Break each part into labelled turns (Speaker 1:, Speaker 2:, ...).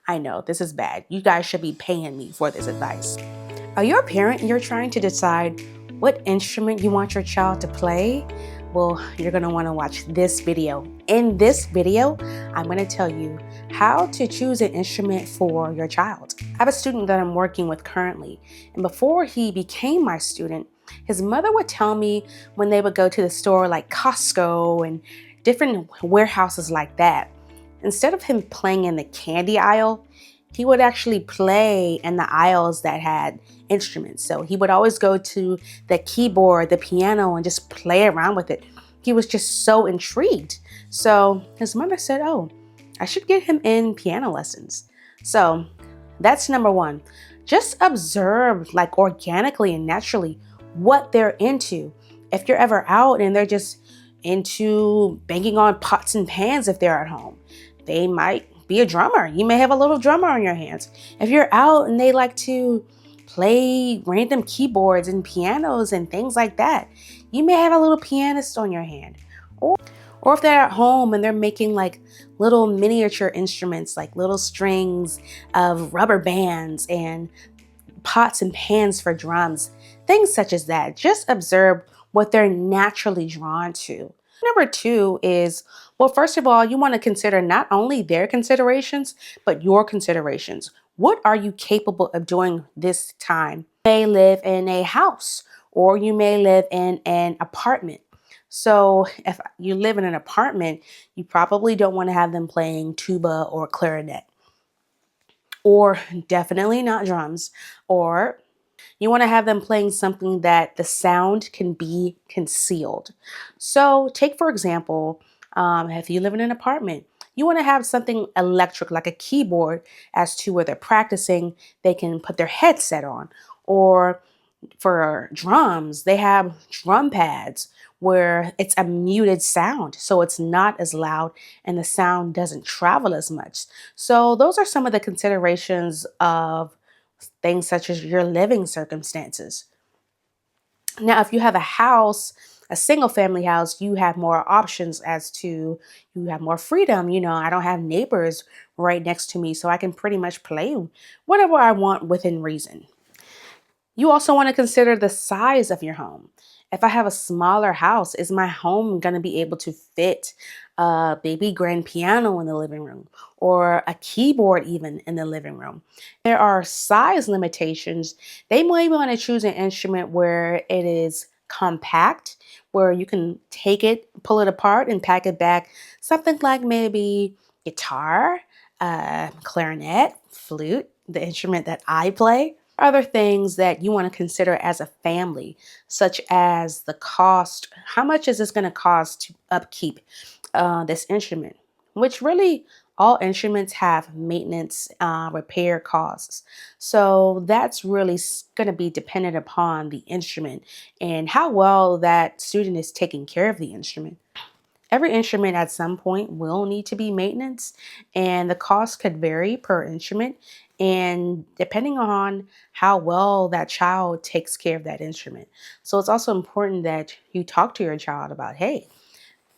Speaker 1: I know this is bad. You guys should be paying me for this advice. Are you a parent and you're trying to decide what instrument you want your child to play? Well, you're going to want to watch this video. In this video, I'm going to tell you how to choose an instrument for your child. I have a student that I'm working with currently, and before he became my student, his mother would tell me when they would go to the store like Costco and different warehouses like that, instead of him playing in the candy aisle, he would actually play in the aisles that had instruments. So he would always go to the keyboard, the piano, and just play around with it. He was just so intrigued. So his mother said, oh, I should get him in piano lessons. So that's number one. Just observe, like, organically and naturally what they're into. If you're ever out and they're just into banging on pots and pans, if they're at home, they might be a drummer. You may have a little drummer on your hands. If you're out and they like to play random keyboards and pianos and things like that, you may have a little pianist on your hand. Or if they're at home and they're making like little miniature instruments, like little strings of rubber bands and pots and pans for drums, things such as that. Just observe what they're naturally drawn to. Number two is, well, first of all, you want to consider not only their considerations, but your considerations. What are you capable of doing this time? You may live in a house or you may live in an apartment. So if you live in an apartment, you probably don't want to have them playing tuba or clarinet, or definitely not drums, or you want to have them playing something that the sound can be concealed. So take, for example, if you live in an apartment, you want to have something electric like a keyboard as to where they're practicing, they can put their headset on. Or for drums, they have drum pads where it's a muted sound, so it's not as loud and the sound doesn't travel as much. So those are some of the considerations of things such as your living circumstances. Now, if you have a house, a single family house, you have more options as to, you have more freedom. You know, I don't have neighbors right next to me, so I can pretty much play whatever I want within reason. You also want to consider the size of your home. If I have a smaller house, is my home going to be able to fit a baby grand piano in the living room or a keyboard even in the living room? There are size limitations. They might want to choose an instrument where it is compact, where you can take it, pull it apart and pack it back. Something like maybe guitar, clarinet, flute, the instrument that I play. Other things that you want to consider as a family, such as the cost. How much is this going to cost to upkeep this instrument? Which really, all instruments have maintenance, repair costs. So that's really going to be dependent upon the instrument and how well that student is taking care of the instrument. Every instrument at some point will need to be maintenance, and the cost could vary per instrument and depending on how well that child takes care of that instrument. So it's also important that you talk to your child about, hey,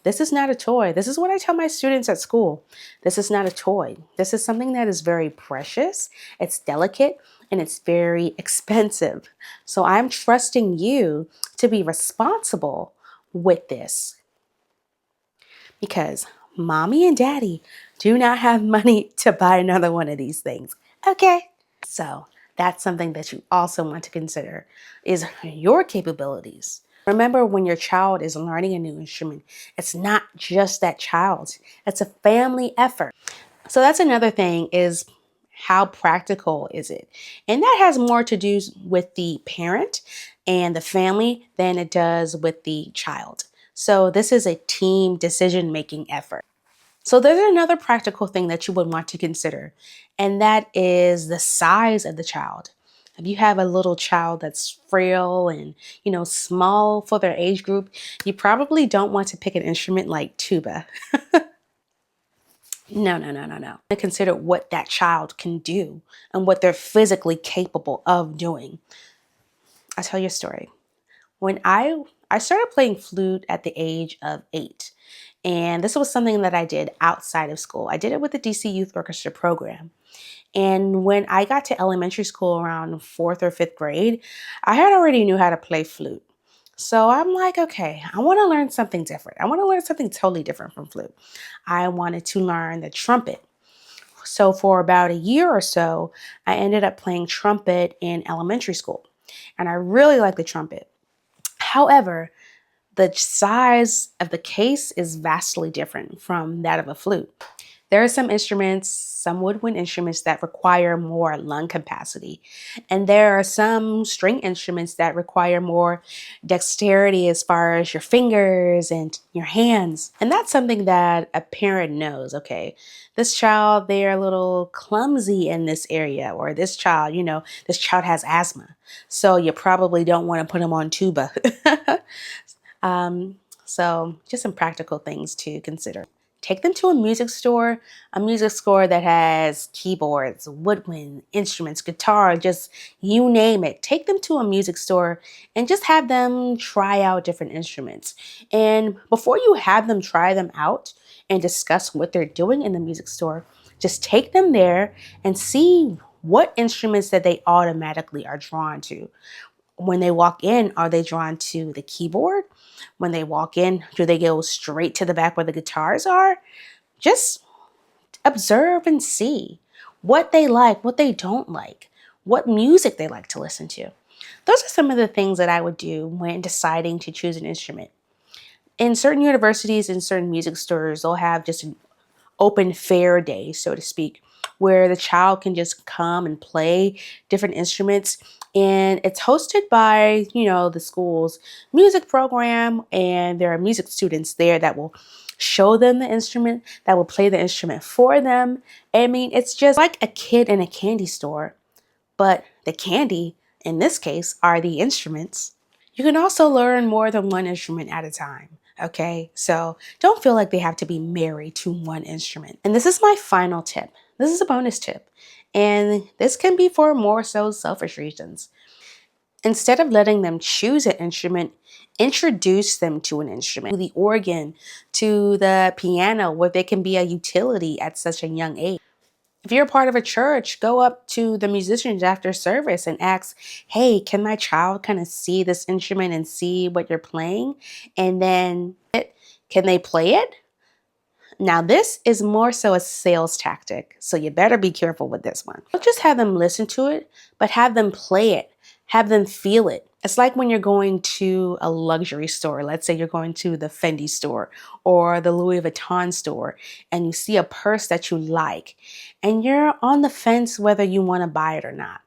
Speaker 1: this is not a toy. This is what I tell my students at school. This is not a toy. This is something that is very precious, it's delicate, and it's very expensive. So I'm trusting you to be responsible with this, because mommy and daddy do not have money to buy another one of these things. Okay. So that's something that you also want to consider, is your capabilities. Remember, when your child is learning a new instrument, it's not just that child's, it's a family effort. So that's another thing, is how practical is it? And that has more to do with the parent and the family than it does with the child. So this is a team decision-making effort. So there's another practical thing that you would want to consider, and that is the size of the child. If you have a little child that's frail and, small for their age group, you probably don't want to pick an instrument like tuba. No. Consider what that child can do and what they're physically capable of doing. I'll tell you a story. When I started playing flute at the age of 8, And this was something that I did outside of school. I did it with the DC Youth Orchestra program. And when I got to elementary school around fourth or fifth grade, I had already knew how to play flute. So I'm like, okay, I want to learn something different. I want to learn something totally different from flute. I wanted to learn the trumpet. So for about a year or so, I ended up playing trumpet in elementary school. And I really like the trumpet. However, the size of the case is vastly different from that of a flute. There are some instruments, some woodwind instruments that require more lung capacity. And there are some string instruments that require more dexterity as far as your fingers and your hands. And that's something that a parent knows, okay, this child, they're a little clumsy in this area, or this child, this child has asthma. So you probably don't want to put them on tuba. So just some practical things to consider. Take them to a music store that has keyboards, woodwind, instruments, guitar, just you name it. Take them to a music store and just have them try out different instruments. And before you have them try them out and discuss what they're doing in the music store, just take them there and see what instruments that they automatically are drawn to. When they walk in, are they drawn to the keyboard? When they walk in, do they go straight to the back where the guitars are? Just observe and see what they like, what they don't like, what music they like to listen to. Those are some of the things that I would do when deciding to choose an instrument. In certain universities and certain music stores, they'll have just an open fair day, so to speak, where the child can just come and play different instruments. And it's hosted by, the school's music program, and there are music students there that will show them the instrument, that will play the instrument for them. I mean, it's just like a kid in a candy store, but the candy, in this case, are the instruments. You can also learn more than one instrument at a time. Okay, so don't feel like they have to be married to one instrument. And this is my final tip. This is a bonus tip. And this can be for more so selfish reasons. Instead of letting them choose an instrument, introduce them to an instrument, to the organ, to the piano, where they can be a utility at such a young age. If you're a part of a church, go up to the musicians after service and ask, hey, can my child kind of see this instrument and see what you're playing? And then can they play it? Now, this is more so a sales tactic, so you better be careful with this one. Don't just have them listen to it, but have them play it, have them feel it. It's like when you're going to a luxury store. Let's say you're going to the Fendi store or the Louis Vuitton store, and you see a purse that you like, and you're on the fence whether you want to buy it or not.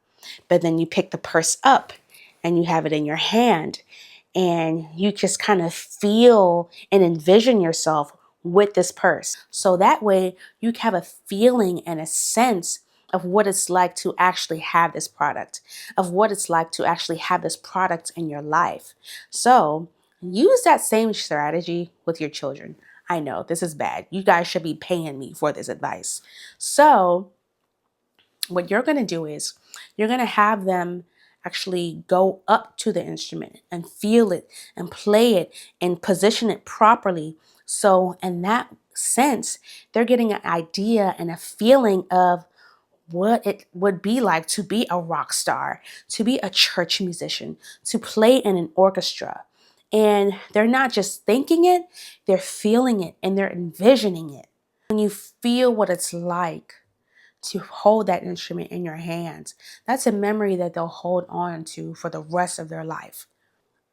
Speaker 1: But then you pick the purse up and you have it in your hand, and you just kind of feel and envision yourself with this purse. So that way you have a feeling and a sense of what it's like to actually have this product, of what it's like to actually have this product in your life. So use that same strategy with your children. I know this is bad. You guys should be paying me for this advice. So what you're going to do is you're going to have them actually go up to the instrument and feel it and play it and position it properly. So in that sense, they're getting an idea and a feeling of what it would be like to be a rock star, to be a church musician, to play in an orchestra. And they're not just thinking it, they're feeling it and they're envisioning it. When you feel what it's like to hold that instrument in your hands, that's a memory that they'll hold on to for the rest of their life.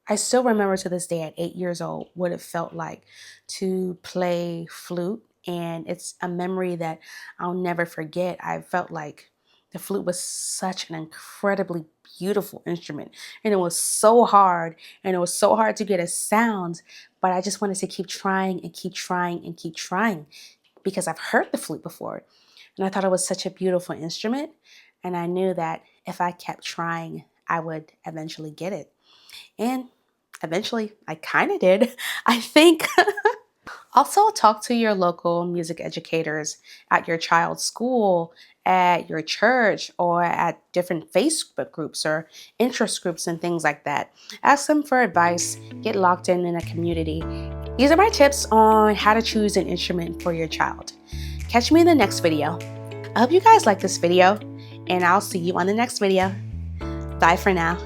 Speaker 1: I still remember to this day at 8 years old what it felt like to play flute. And it's a memory that I'll never forget. I felt like the flute was such an incredibly beautiful instrument. And it was so hard. And it was so hard to get a sound. But I just wanted to keep trying and keep trying and keep trying because I've heard the flute before. And I thought it was such a beautiful instrument. And I knew that if I kept trying, I would eventually get it. And eventually, I kind of did, I think. Also, talk to your local music educators at your child's school, at your church, or at different Facebook groups or interest groups and things like that. Ask them for advice, get locked in a community, These are my tips on how to choose an instrument for your child. Catch me in the next video. I hope you guys like this video, and I'll see you on the next video. Bye for now.